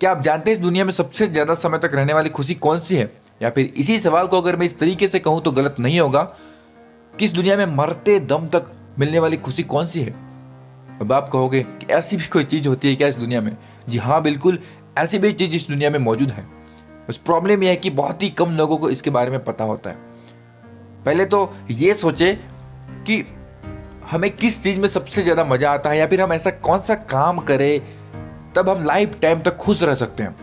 क्या आप जानते हैं इस दुनिया में सबसे ज़्यादा समय तक रहने वाली खुशी कौन सी है? या फिर इसी सवाल को अगर मैं इस तरीके से कहूँ तो गलत नहीं होगा कि इस दुनिया में मरते दम तक मिलने वाली खुशी कौन सी है? अब आप कहोगे कि ऐसी भी कोई चीज़ होती है क्या इस दुनिया में? जी हाँ, बिल्कुल ऐसी भी चीज़ इस दुनिया में मौजूद है। बस प्रॉब्लम यह है कि बहुत ही कम लोगों को इसके बारे में पता होता है। पहले तो ये सोचे कि हमें किस चीज़ में सबसे ज़्यादा मज़ा आता है, या फिर हम ऐसा कौन सा काम करें तब हम लाइफ टाइम तक खुश रह सकते हैं।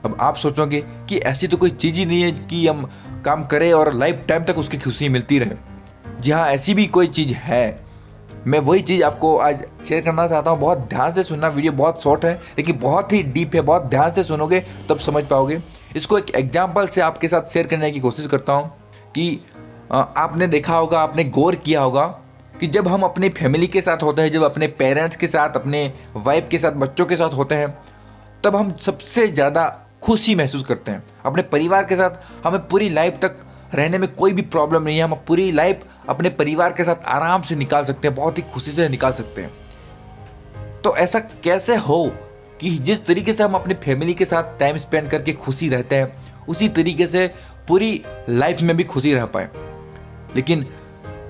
अब आप सोचोगे कि ऐसी तो कोई चीज़ ही नहीं है कि हम काम करें और लाइफ टाइम तक उसकी खुशी मिलती रहे। जी हाँ, ऐसी भी कोई चीज़ है। मैं वही चीज़ आपको आज शेयर करना चाहता हूँ। बहुत ध्यान से सुनना, वीडियो बहुत शॉर्ट है लेकिन बहुत ही डीप है। बहुत ध्यान से सुनोगे तब समझ पाओगे। इसको एक एग्जाम्पल से आपके साथ शेयर करने की कोशिश करता हूँ कि आपने देखा होगा, आपने गौर किया होगा कि जब हम अपनी फैमिली के साथ होते हैं, जब अपने पेरेंट्स के साथ, अपने वाइफ के साथ, बच्चों के साथ होते हैं, तब हम सबसे ज़्यादा खुशी महसूस करते हैं। अपने परिवार के साथ हमें पूरी लाइफ तक रहने में कोई भी प्रॉब्लम नहीं है। हम पूरी लाइफ अपने परिवार के साथ आराम से निकाल सकते हैं, बहुत ही खुशी से निकाल सकते हैं। तो ऐसा कैसे हो कि जिस तरीके से हम अपनी फैमिली के साथ टाइम स्पेंड करके खुशी रहते हैं, उसी तरीके से पूरी लाइफ में भी खुशी रह पाए। लेकिन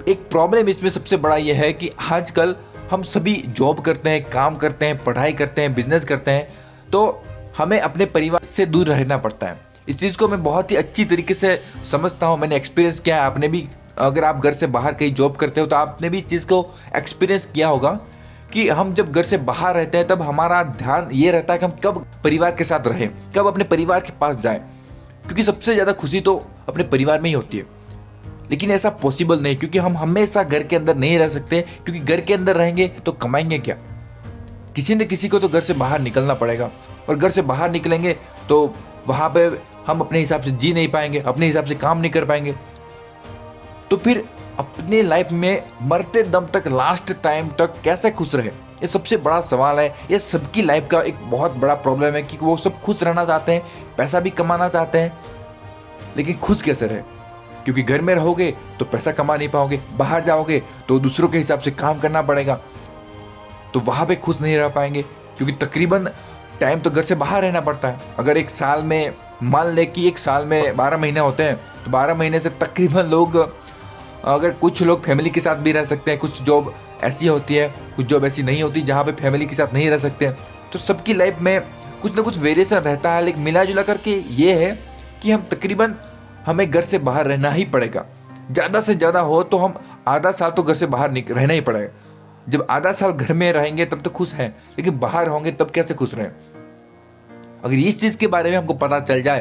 एक प्रॉब्लम इसमें सबसे बड़ा यह है कि आजकल हम सभी जॉब करते हैं, काम करते हैं, पढ़ाई करते हैं, बिजनेस करते हैं, तो हमें अपने परिवार से दूर रहना पड़ता है। इस चीज़ को मैं बहुत ही अच्छी तरीके से समझता हूँ, मैंने एक्सपीरियंस किया है। आपने भी, अगर आप घर से बाहर कहीं जॉब करते हो तो आपने भी इस चीज़ को एक्सपीरियंस किया होगा कि हम जब घर से बाहर रहते हैं तब हमारा ध्यान ये रहता है कि हम कब परिवार के साथ रहें, कब अपने परिवार के पास जाएं, क्योंकि सबसे ज़्यादा खुशी तो अपने परिवार में ही होती है। लेकिन ऐसा पॉसिबल नहीं, क्योंकि हम हमेशा घर के अंदर नहीं रह सकते, क्योंकि घर के अंदर रहेंगे तो कमाएंगे क्या? किसी न किसी को तो घर से बाहर निकलना पड़ेगा, और घर से बाहर निकलेंगे तो वहाँ पे हम अपने हिसाब से जी नहीं पाएंगे, अपने हिसाब से काम नहीं कर पाएंगे। तो फिर अपने लाइफ में मरते दम तक, लास्ट टाइम तक कैसे खुश रहे? ये सबसे बड़ा सवाल है। ये सबकी लाइफ का एक बहुत बड़ा प्रॉब्लम है कि वो सब खुश रहना चाहते हैं, पैसा भी कमाना चाहते हैं, लेकिन खुश कैसे रहे? क्योंकि घर में रहोगे तो पैसा कमा नहीं पाओगे, बाहर जाओगे तो दूसरों के हिसाब से काम करना पड़ेगा, तो वहाँ पे खुश नहीं रह पाएंगे, क्योंकि तकरीबन टाइम तो घर से बाहर रहना पड़ता है। अगर एक साल में, मान ले कि एक साल में 12 महीने होते हैं, तो 12 महीने से तकरीबन लोग, अगर कुछ लोग फैमिली के साथ भी रह सकते हैं, कुछ जॉब ऐसी होती है, कुछ जॉब ऐसी नहीं होती जहाँ पे फैमिली के साथ नहीं रह सकते हैं, तो सबकी लाइफ में कुछ ना कुछ वेरिएशन रहता है। लेकिन मिला जुला करके ये है कि हम तकरीबन, हमें घर से बाहर रहना ही पड़ेगा। ज़्यादा से ज़्यादा हो तो हम आधा साल तो घर से बाहर रहना ही पड़ेगा। जब आधा साल घर में रहेंगे तब तो खुश हैं, लेकिन बाहर होंगे तब कैसे खुश रहें? अगर इस चीज़ के बारे में हमको पता चल जाए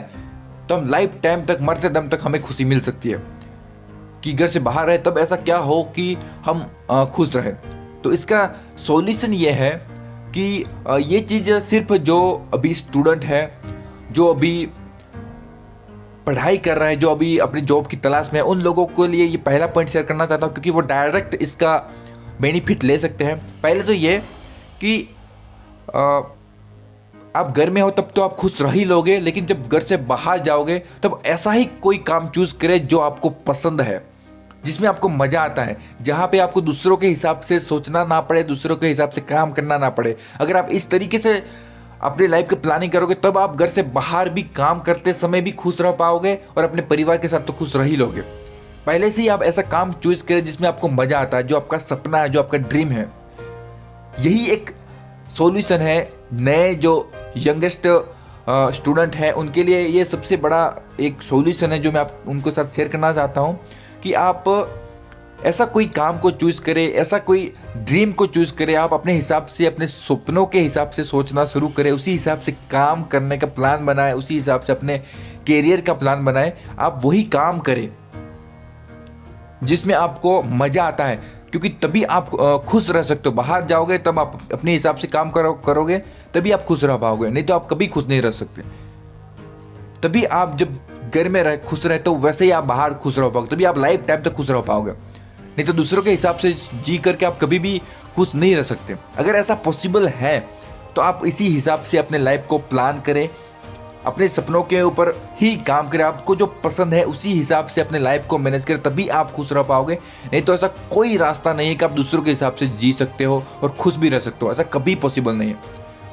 तो हम लाइफ टाइम तक, मरते दम तक हमें खुशी मिल सकती है कि घर से बाहर रहे तब ऐसा क्या हो कि हम खुश रहें। तो इसका सॉल्यूशन ये है कि ये चीज़ सिर्फ जो अभी स्टूडेंट है, जो अभी पढ़ाई कर रहा है, जो अभी अपनी जॉब की तलाश में है, उन लोगों के लिए ये पहला पॉइंट शेयर करना चाहता हूँ, क्योंकि वो डायरेक्ट इसका बेनिफिट ले सकते हैं। पहले तो ये कि आप घर में हो तब तो आप खुश रह ही लोगे, लेकिन जब घर से बाहर जाओगे तब ऐसा ही कोई काम चूज करें जो आपको पसंद है, जिसमें आपको मज़ा आता है, जहाँ पे आपको दूसरों के हिसाब से सोचना ना पड़े, दूसरों के हिसाब से काम करना ना पड़े। अगर आप इस तरीके से अपनी लाइफ की प्लानिंग करोगे तब आप घर से बाहर भी काम करते समय भी खुश रह पाओगे, और अपने परिवार के साथ तो खुश रह ही लोगे। पहले से ही आप ऐसा काम चूज करें जिसमें आपको मज़ा आता है, जो आपका सपना है, जो आपका ड्रीम है। यही एक सॉल्यूशन है नए जो यंगेस्ट स्टूडेंट हैं उनके लिए। ये सबसे बड़ा एक सॉल्यूशन है जो मैं आप उनको साथ शेयर करना चाहता हूँ कि आप ऐसा कोई काम को चूज़ करें, ऐसा कोई ड्रीम को चूज़ करें। आप अपने हिसाब से, अपने सपनों के हिसाब से सोचना शुरू करें, उसी हिसाब से काम करने का प्लान बनाएं, उसी हिसाब से अपने कैरियर का प्लान बनाएं। आप वही काम करें जिसमें आपको मज़ा आता है, क्योंकि तभी आप खुश रह सकते हो। बाहर जाओगे तब आप अपने हिसाब से काम करोगे, तभी आप खुश रह पाओगे, नहीं तो आप कभी खुश नहीं रह सकते। तभी आप जब घर में खुश रहे तो वैसे ही आप बाहर खुश रह पाओगे, तभी आप लाइफ टाइम तक खुश रह पाओगे। नहीं तो दूसरों के हिसाब से जी करके आप कभी भी खुश नहीं रह सकते। अगर ऐसा पॉसिबल है तो आप इसी हिसाब से अपने लाइफ को प्लान करें, अपने सपनों के ऊपर ही काम करें, आपको जो पसंद है उसी हिसाब से अपने लाइफ को मैनेज करें, तभी आप खुश रह पाओगे। नहीं तो ऐसा कोई रास्ता नहीं है कि आप दूसरों के हिसाब से जी सकते हो और खुश भी रह सकते हो, ऐसा कभी पॉसिबल नहीं है।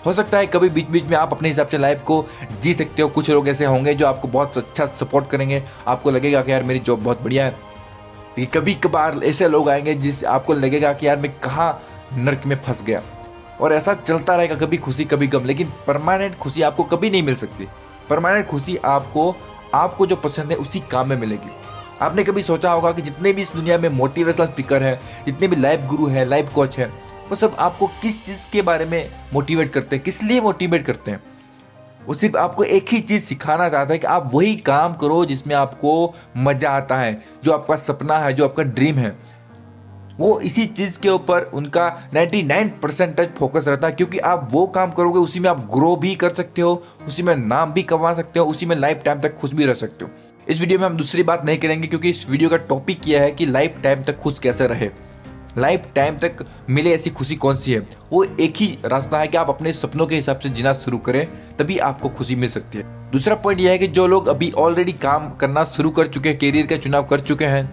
हो सकता है कभी बीच बीच में आप अपने हिसाब से लाइफ को जी सकते हो। कुछ लोग ऐसे होंगे जो आपको बहुत अच्छा सपोर्ट करेंगे, आपको लगेगा कि यार मेरी जॉब बहुत बढ़िया है। लेकिन कभी कभार ऐसे लोग आएंगे जिस आपको लगेगा कि यार मैं कहाँ नर्क में फंस गया, और ऐसा चलता रहेगा, कभी खुशी कभी गम। लेकिन परमानेंट खुशी आपको कभी नहीं मिल सकती। परमानेंट खुशी आपको जो पसंद है उसी काम में मिलेगी। आपने कभी सोचा होगा कि जितने भी इस दुनिया में मोटिवेशनल स्पीकर हैं, जितने भी लाइफ गुरु हैं, लाइफ कोच हैं, वो सब आपको किस चीज़ के बारे में मोटिवेट करते हैं, किस लिए मोटिवेट करते हैं? वो सिर्फ आपको एक ही चीज़ सिखाना चाहता है कि आप वही काम करो जिसमें आपको मज़ा आता है, जो आपका सपना है, जो आपका ड्रीम है। वो इसी चीज़ के ऊपर उनका 99% फोकस रहता है, क्योंकि आप वो काम करोगे उसी में आप ग्रो भी कर सकते हो, उसी में नाम भी कमा सकते हो, उसी में लाइफ टाइम तक खुश भी रह सकते हो। इस वीडियो में हम दूसरी बात नहीं करेंगे, क्योंकि इस वीडियो का टॉपिक यह है कि लाइफ टाइम तक खुश कैसे रहे, लाइफ टाइम तक मिले ऐसी खुशी कौन सी है। वो एक ही रास्ता है कि आप अपने सपनों के हिसाब से जीना शुरू करें, तभी आपको खुशी मिल सकती है। दूसरा पॉइंट यह है कि जो लोग अभी ऑलरेडी काम करना शुरू कर चुके हैं, कैरियर का चुनाव कर चुके हैं,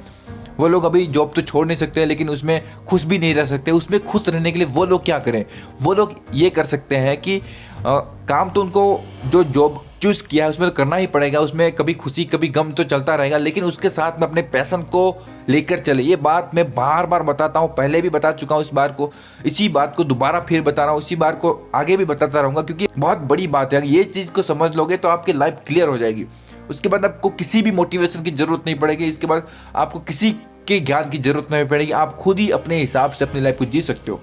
वो लोग अभी जॉब तो छोड़ नहीं सकते, लेकिन उसमें खुश भी नहीं रह सकते। उसमें खुश रहने के लिए वो लोग क्या करें? वो लोग ये कर सकते हैं कि काम तो उनको जो जॉब चूज़ किया है उसमें तो करना ही पड़ेगा, उसमें कभी खुशी कभी गम तो चलता रहेगा, लेकिन उसके साथ में अपने पैशन को लेकर चले। ये बात मैं बार बार बताता हूँ, पहले भी बता चुका हूँ, इसी बात को दोबारा फिर बता रहा हूँ, इसी बात को आगे भी बताता रहूँगा, क्योंकि बहुत बड़ी बात है। ये चीज़ को समझ लोगे तो आपकी लाइफ क्लियर हो जाएगी। उसके बाद आपको किसी भी मोटिवेशन की जरूरत नहीं पड़ेगी, इसके बाद आपको किसी के ज्ञान की जरूरत नहीं पड़ेगी। आप खुद ही अपने हिसाब से अपनी लाइफ को जी सकते हो।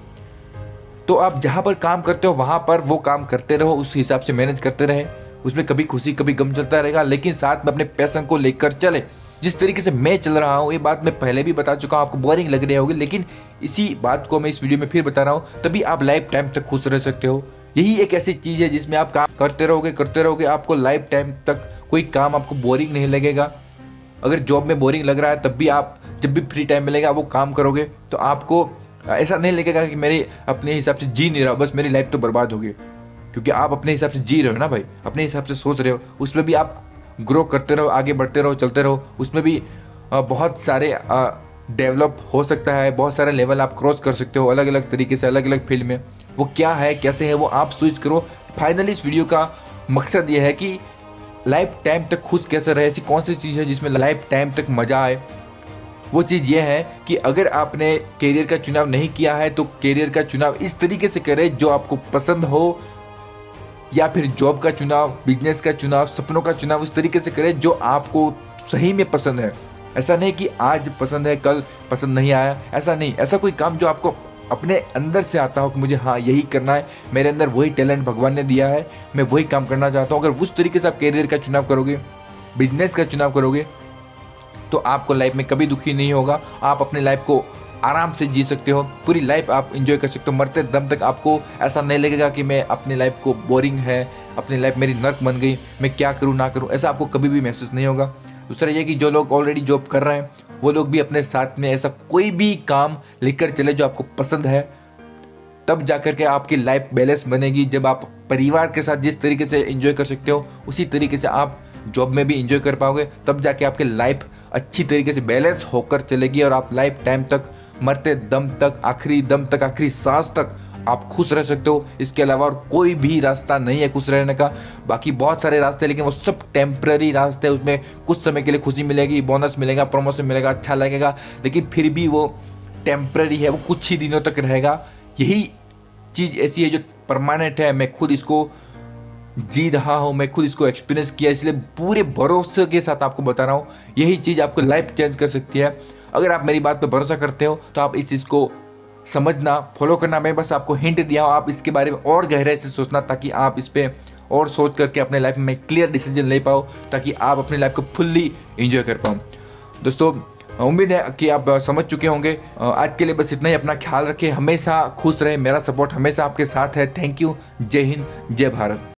तो आप जहाँ पर काम करते हो वहाँ पर वो काम करते रहो, उस हिसाब से मैनेज करते रहे। उसमें कभी खुशी कभी गम चलता रहेगा, लेकिन साथ में अपने पैशन को लेकर चले। जिस तरीके से मैं चल रहा हूँ, ये बात मैं पहले भी बता चुका हूँ, आपको बोरिंग लग रही होगी, लेकिन इसी बात को मैं इस वीडियो में फिर बता रहा हूँ, तभी आप लाइफ टाइम तक खुश रह सकते हो। यही एक ऐसी चीज़ है जिसमें आप काम करते रहोगे, आपको लाइफ टाइम तक कोई काम आपको बोरिंग नहीं लगेगा। अगर जॉब में बोरिंग लग रहा है, तब भी आप जब भी फ्री टाइम मिलेगा वो काम करोगे, तो आपको ऐसा नहीं लगेगा कि मेरे अपने हिसाब से जी नहीं रहा, बस मेरी लाइफ तो बर्बाद होगी। क्योंकि आप अपने हिसाब से जी रहे हो ना भाई, अपने हिसाब से सोच रहे हो, उसमें भी आप ग्रो करते रहो, आगे बढ़ते रहो, चलते रहो। उसमें भी बहुत सारे डेवलप हो सकता है, बहुत सारे लेवल आप क्रॉस कर सकते हो अलग अलग तरीके से, अलग अलग फील्ड में। वो क्या है, कैसे है, वो आप स्विच करो। फाइनली इस वीडियो का मकसद ये है कि लाइफ टाइम तक खुश कैसे रहे, ऐसी कौन सी चीज़ है जिसमें लाइफ टाइम तक मज़ा आए। वो चीज़ ये है कि अगर आपने कैरियर का चुनाव नहीं किया है, तो कैरियर का चुनाव इस तरीके से करें जो आपको पसंद हो, या फिर जॉब का चुनाव, बिजनेस का चुनाव, सपनों का चुनाव उस तरीके से करें जो आपको सही में पसंद है। ऐसा नहीं कि आज पसंद है कल पसंद नहीं आया, ऐसा नहीं। ऐसा कोई काम जो आपको अपने अंदर से आता हो कि मुझे हाँ यही करना है, मेरे अंदर वही टैलेंट भगवान ने दिया है, मैं वही काम करना चाहता हूँ। अगर उस तरीके से आप कैरियर का चुनाव करोगे, बिजनेस का चुनाव करोगे, तो आपको लाइफ में कभी दुखी नहीं होगा। आप अपनी लाइफ को आराम से जी सकते हो, पूरी लाइफ आप एंजॉय कर सकते हो। मरते दम तक आपको ऐसा नहीं लगेगा कि मैं अपनी लाइफ को बोरिंग है, अपनी लाइफ मेरी नर्क बन गई, मैं क्या करूँ ना करूँ, ऐसा आपको कभी भी महसूस नहीं होगा। दूसरा ये कि जो लोग ऑलरेडी जॉब कर रहे हैं, वो लोग भी अपने साथ में ऐसा कोई भी काम लेकर चले जो आपको पसंद है, तब जाकर के आपकी लाइफ बैलेंस बनेगी। जब आप परिवार के साथ जिस तरीके से एंजॉय कर सकते हो, उसी तरीके से आप जॉब में भी एंजॉय कर पाओगे, तब जाके आपकी लाइफ अच्छी तरीके से बैलेंस होकर चलेगी, और आप लाइफ टाइम तक, मरते दम तक, आखिरी दम तक, आखिरी सांस तक आप खुश रह सकते हो। इसके अलावा और कोई भी रास्ता नहीं है खुश रहने का। बाकी बहुत सारे रास्ते हैं, लेकिन वो सब टेम्पररी रास्ते हैं। उसमें कुछ समय के लिए खुशी मिलेगी, बोनस मिलेगा, प्रमोशन मिलेगा, अच्छा लगेगा, लेकिन फिर भी वो टेम्पररी है, वो कुछ ही दिनों तक रहेगा। यही चीज़ ऐसी है जो परमानेंट है। मैं खुद इसको जी रहा हूँ, मैं खुद इसको एक्सपीरियंस किया, इसलिए पूरे भरोसे के साथ आपको बता रहा हूँ। यही चीज़ आपको लाइफ चेंज कर सकती है। अगर आप मेरी बात पर भरोसा करते हो तो आप इस चीज़ को समझना, फॉलो करना। मैं बस आपको हिंट दिया हूँ, आप इसके बारे में और गहराई से सोचना, ताकि आप इस पर और सोच करके अपने लाइफ में क्लियर डिसीजन ले पाओ, ताकि आप अपनी लाइफ को फुल्ली एंजॉय कर पाओ। दोस्तों, उम्मीद है कि आप समझ चुके होंगे। आज के लिए बस इतना ही। अपना ख्याल रखें, हमेशा खुश रहें, मेरा सपोर्ट हमेशा आपके साथ है। Thank you. जय हिंद, जय भारत।